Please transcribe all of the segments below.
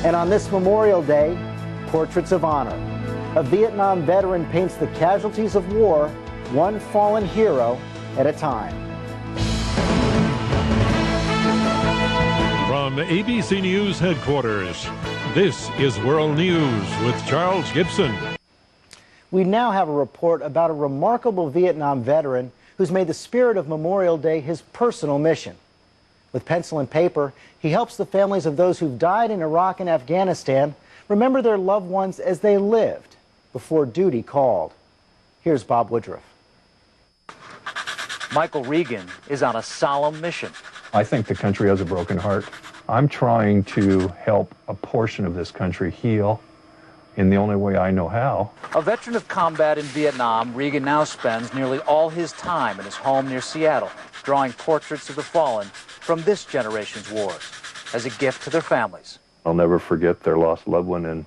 And on this Memorial Day, Portraits of Honor. A Vietnam veteran paints the casualties of war, one fallen hero at a time. From ABC News headquarters, this is World News with Charles Gibson. We now have a report about a remarkable Vietnam veteran who's made the spirit of Memorial Day his personal mission. With pencil and paper, he helps the families of those who've died in Iraq and Afghanistan remember their loved ones as they lived before duty called. Here's Bob Woodruff. Michael Reagan is on a solemn mission. I think the country has a broken heart. I'm trying to help a portion of this country heal in the only way I know how. A veteran of combat in Vietnam, Reagan now spends nearly all his time in his home near Seattle, drawing portraits of the fallen from this generation's wars as a gift to their families. I'll never forget their lost loved one, and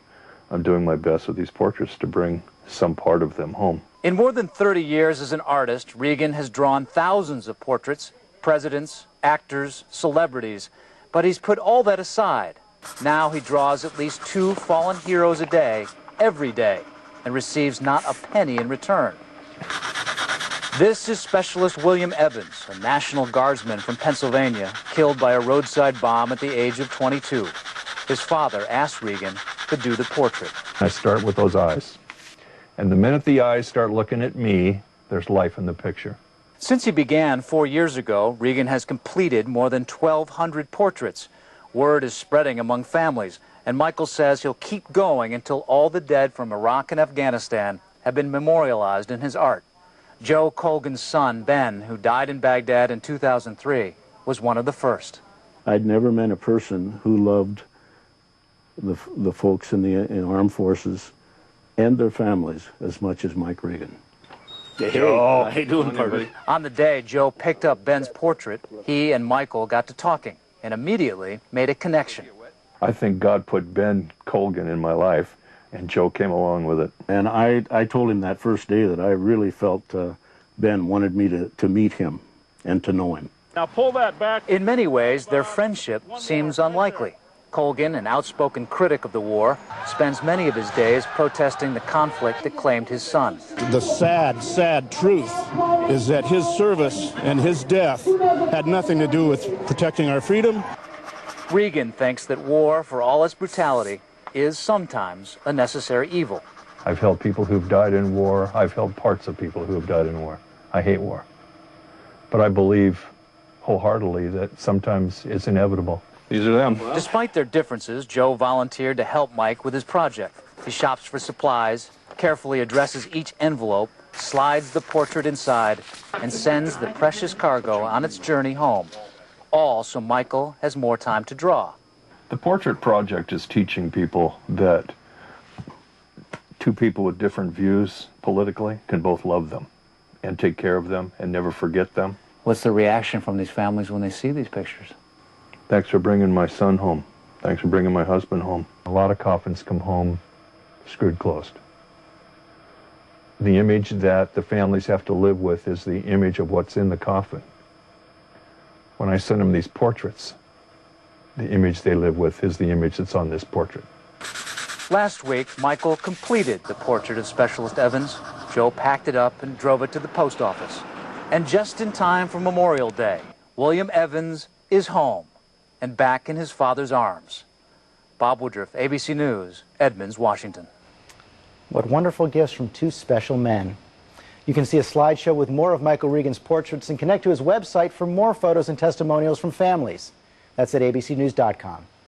I'm doing my best with these portraits to bring some part of them home. In more than 30 years as an artist, Reagan has drawn thousands of portraits, presidents, actors, celebrities, but he's put all that aside. Now he draws at least 2 fallen heroes a day, every day, and receives not a penny in return. This is Specialist William Evans, a National Guardsman from Pennsylvania, killed by a roadside bomb at the age of 22. His father asked Reagan to do the portrait. I start with those eyes. And the minute the eyes start looking at me, there's life in the picture. Since he began 4 years ago, Reagan has completed more than 1,200 portraits. Word is spreading among families, and Michael says he'll keep going until all the dead from Iraq and Afghanistan have been memorialized in his art. Joe Colgan's son, Ben, who died in Baghdad in 2003, was one of the first. I'd never met a person who loved the folks in the armed forces and their families as much as Mike Reagan. Hey, how you doing, partner? On the day Joe picked up Ben's portrait, he and Michael got to talking and immediately made a connection. I think God put Ben Colgan in my life, and Joe came along with it. And I told him that first day that I really felt Ben wanted me to meet him and to know him. Now pull that back. In many ways, their friendship seems unlikely. Colgan, an outspoken critic of the war, spends many of his days protesting the conflict that claimed his son. The sad, sad truth is that his service and his death had nothing to do with protecting our freedom. Reagan thinks that war, for all its brutality, is sometimes a necessary evil. I've helped people who've died in war. I've helped parts of people who have died in war. I hate war. But I believe wholeheartedly that sometimes it's inevitable. These are them. Despite their differences, Joe volunteered to help Mike with his project. He shops for supplies, carefully addresses each envelope, slides the portrait inside, and sends the precious cargo on its journey home. All so Michael has more time to draw. The portrait project is teaching people that 2 people with different views politically can both love them and take care of them and never forget them. What's the reaction from these families when they see these pictures? Thanks for bringing my son home. Thanks for bringing my husband home. A lot of coffins come home screwed closed. The image that the families have to live with is the image of what's in the coffin. When I send them these portraits, the image they live with is the image that's on this portrait. Last week, Michael completed the portrait of Specialist Evans. Joe packed it up and drove it to the post office. And just in time for Memorial Day, William Evans is home and back in his father's arms. Bob Woodruff, ABC News, Edmonds, Washington. What wonderful gifts from 2 special men. You can see a slideshow with more of Michael Reagan's portraits and connect to his website for more photos and testimonials from families. That's at abcnews.com.